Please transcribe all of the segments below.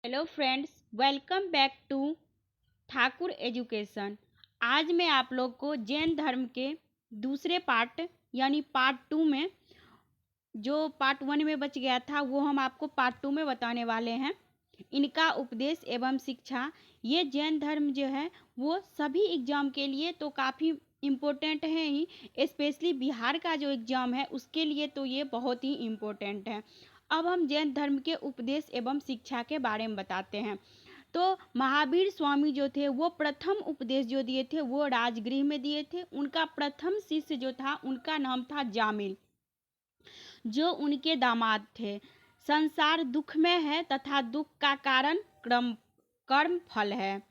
Hello friends, welcome back to Thakur education. आज मैं आप लोग को जैन धर्म के दूसरे पार्ट यानी पार्ट 2 में जो पार्ट 1 में बच गया था वो हम आपको पार्ट 2 में बताने वाले हैं। इनका उपदेश एवं शिक्षा, ये जैन धर्म जो है वो सभी एग्ज़ाम के लिए तो काफ़ी इम्पोर्टेंट है ही, स्पेशली बिहार का जो एग्ज़ाम है उसके लिए तो ये बहुत ही इम्पोर्टेंट है। अब हम जैन धर्म के उपदेश एवं शिक्षा के बारे में बताते हैं। तो महावीर स्वामी जो थे वो प्रथम उपदेश जो दिए थे वो राजगृह में दिए थे। उनका प्रथम शिष्य जो था उनका नाम था जामिल, जो उनके दामाद थे। संसार दुखमय है तथा दुख का कारण कर्म फल है।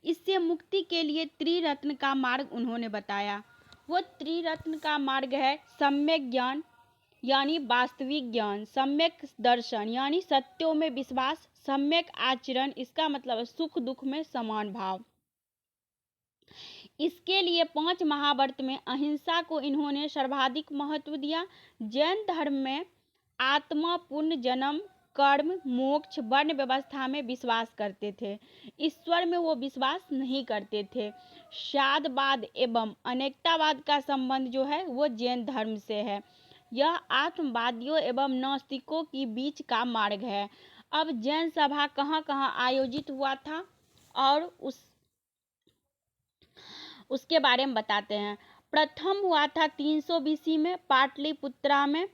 इससे मुक्ति के लिए त्रिरत्न का मार्ग उन्होंने बताया। वो त्रिरत्न का मार्ग है सम्यक ज्ञान यानी वास्तविक ज्ञान, सम्यक दर्शन यानी सत्यों में विश्वास, सम्यक आचरण इसका मतलब है सुख दुख में समान भाव। इसके लिए 5 महाव्रत में अहिंसा को इन्होंने सर्वाधिक महत्व दिया। जैन धर्म में आत्मा, पुण्य, जन्म, कर्म, मोक्ष, वर्ण व्यवस्था में विश्वास करते थे। ईश्वर में वो विश्वास नहीं करते थे। शादवाद एवं अनेकतावाद का संबंध जो है वो जैन धर्म से है। यह आत्मवादियों एवं नास्तिकों के बीच का मार्ग है। अब जैन सभा कहाँ कहाँ आयोजित हुआ था और उसके बारे में बताते हैं। प्रथम हुआ था 300 BC में पाटलिपुत्रा में।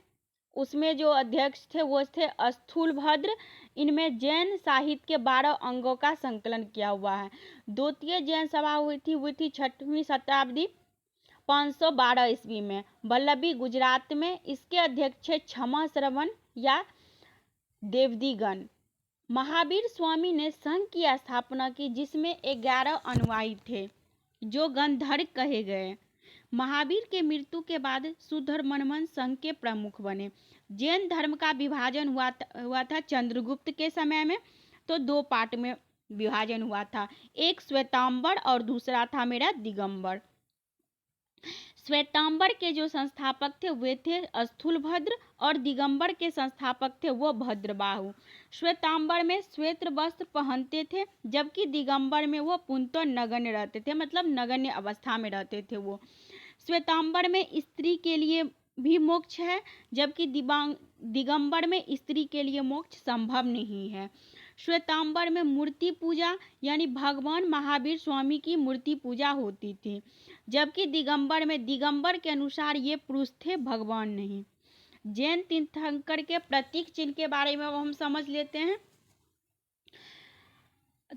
उसमें जो अध्यक्ष थे वो थे स्थूलभद्र। इनमें जैन साहित्य के 12 अंगों का संकलन किया हुआ है। द्वितीय जैन सभा हुई थी 6वीं शताब्दी 512 ईस्वी में वल्लभी गुजरात में। इसके अध्यक्ष क्षमा श्रवण या देवदीगण। महावीर स्वामी ने संघ की स्थापना की जिसमें 11 अनुयायी थे जो गंधर्व कहे गए। महावीर के मृत्यु के बाद सुधर्मन संघ के प्रमुख बने। जैन धर्म का विभाजन हुआ था चंद्रगुप्त के समय में। तो 2 पार्ट में विभाजन हुआ था, एक श्वेतांबर और दूसरा था मेरा दिगंबर। श्वेतांबर के जो संस्थापक थे वे थे स्थूलभद्र और दिगंबर के संस्थापक थे वो भद्रबाहु। श्वेतांबर में श्वेत वस्त्र पहनते थे जबकि दिगंबर में वो पूर्णतः नगण्य रहते थे, मतलब नगण्य अवस्था में रहते थे वो। श्वेतांबर में स्त्री के लिए भी मोक्ष है जबकि दिगंबर में स्त्री के लिए मोक्ष संभव नहीं है। श्वेतांबर में मूर्ति पूजा यानी भगवान महावीर स्वामी की मूर्ति पूजा होती थी, जबकि दिगंबर के अनुसार ये पुरुष थे, भगवान नहीं। जैन तीर्थंकर के प्रतीक चिन्ह के बारे में हम समझ लेते हैं।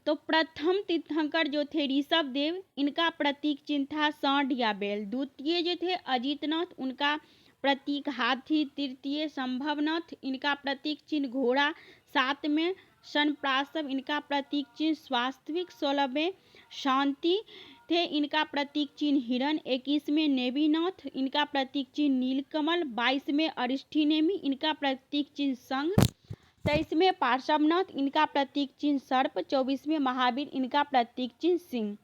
तो प्रथम तीर्थंकर जो थे ऋषभ देव, इनका प्रतीक चिन्ह था सांड या बैल। द्वितीय जो थे अजितनाथ, उनका प्रतीक हाथी। तृतीय संभवनाथ, इनका प्रतीक चिन्ह घोड़ा। 7 में सनप्रासव, इनका प्रतीक चिन्ह स्वास्थ्विक। 16 में शांति थे, इनका प्रतीक चिन्ह हिरण। 21 में नेमिनाथ, इनका प्रतीक चिन्ह नीलकमल। 22 में अरिष्ठिनेमि, इनका प्रतीक चिन्ह संघ। 23 में पार्श्वनाथ, इनका प्रतीक चिन्ह सर्प। 24 में महावीर, इनका प्रतीक चिन्ह सिंह।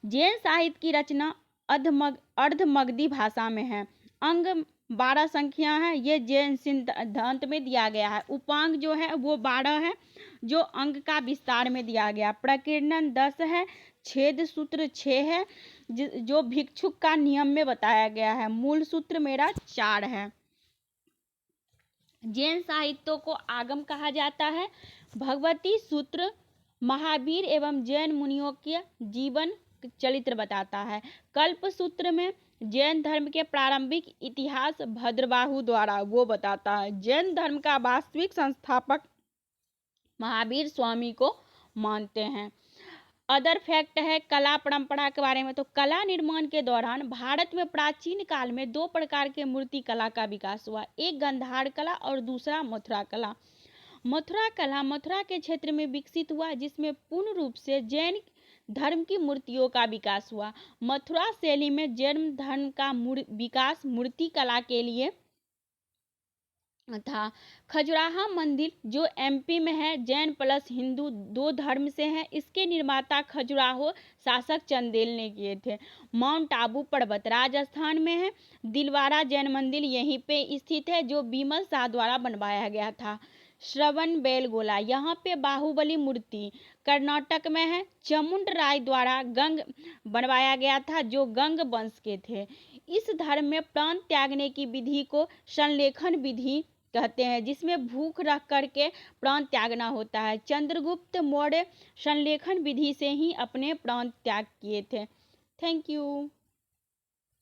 जैन साहित्य की रचना अर्धमगधी भाषा में है। अंग 12 संख्या है, ये जैन सिद्धांत में दिया गया है। उपांग जो है वो 12 है जो अंग का विस्तार में दिया गया। प्रकीर्णन 10 है। छेद सूत्र 6 है जो भिक्षुक का नियम में बताया गया है। मूल सूत्र मेरा 4 है। जैन साहित्यों को आगम कहा जाता है। भगवती सूत्र महावीर एवं जैन मुनियों के जीवन चरित्र बताता है। कल्प सूत्र में जैन धर्म के प्रारंभिक इतिहास भद्रबाहु द्वारा वो बताता है। जैन धर्म का वास्तविक संस्थापक महावीर स्वामी को मानते हैं। अदर फैक्ट है कला परंपरा के बारे में। तो कला निर्माण के दौरान भारत में प्राचीन काल में 2 प्रकार के मूर्ति कला का विकास हुआ, एक गंधार कला और दूसरा मथुरा कला। मथुरा के क्षेत्र में विकसित हुआ जिसमें पूर्ण रूप से जैन धर्म की मूर्तियों का विकास हुआ। मथुरा शैली में जैन धर्म का विकास मूर्ति कला के लिए था। खजुराहो मंदिर जो MP में है, जैन प्लस हिंदू 2 धर्म से है। इसके निर्माता खजुराहो शासक चंदेल ने किए थे। माउंट आबू पर्वत राजस्थान में है। दिलवारा जैन मंदिर यहीं पे स्थित है जो बीमल शाह द्वारा बनवाया गया था। श्रवण बेलगोला। यहाँ पे बाहुबली मूर्ति कर्नाटक में है। चामुंड राय द्वारा गंग बनवाया गया था, जो गंग वंश के थे। इस धर्म में प्राण त्यागने की विधि को संलेखन विधि कहते हैं, जिसमें भूख रख करके प्राण त्यागना होता है। चंद्रगुप्त मौर्य संलेखन विधि से ही अपने प्राण त्याग किए थे। Thank you.